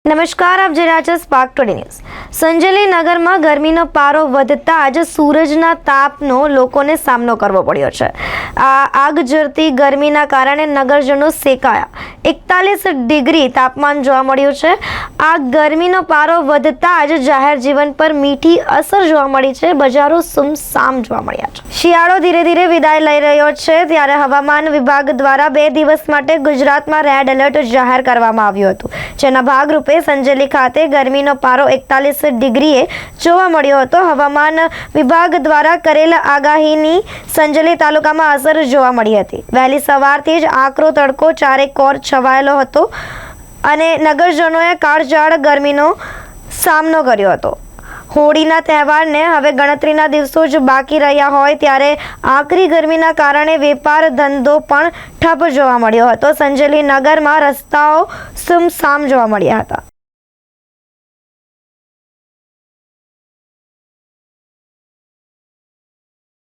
નમસ્કાર, આપ જોઈ રહ્યા છો સ્પાર્ક ટુડે ન્યૂઝ। સંજેલી નગરમાં ગરમીનો પારો વધતા જ સૂરજના તાપનો લોકોને સામનો કરવો પડ્યો છે। આ આગ ઝરતી ગરમીના કારણે નગરજનો સેકાયા। 41 ડિગ્રી તાપમાન જોવા મળ્યું છે। આ ગરમીનો પારો વધતા જ જાહેર જીવન પર મીઠી અસર જોવા મળી છે। બજારો સુમસામ જોવા મળ્યા છે। શિયાળો ધીરે ધીરે વિદાય લઈ રહ્યો છે, ત્યારે હવામાન વિભાગ દ્વારા 2 દિવસ માટે ગુજરાતમાં રેડ એલર્ટ જાહેર કરવામાં આવ્યું હતું, જેના ભાગરૂપે સંજેલી ખાતે ગરમીનો પારો 41 ડિગ્રીએ જોવા મળ્યો હતો। હવામાન વિભાગ દ્વારા કરેલ આગાહીની સંજેલી તાલુકામાં અસર જોવા મળી હતી। વહેલી સવારથી જ આકરો તડકો ચારેકોર છવાયેલો હતો અને નગરજનોએ કાળઝાળ ગરમીનો સામનો કર્યો હતો। હોળીના તહેવારને હવે ગણતરીના દિવસો જ બાકી રહ્યા હોય ત્યારે આકરી ગરમીના કારણે વેપાર ધંધો પણ ઠપ જોવા મળ્યો હતો। સંજેલી નગરમાં રસ્તાઓ સુમસામ જોવા મળ્યા હતા।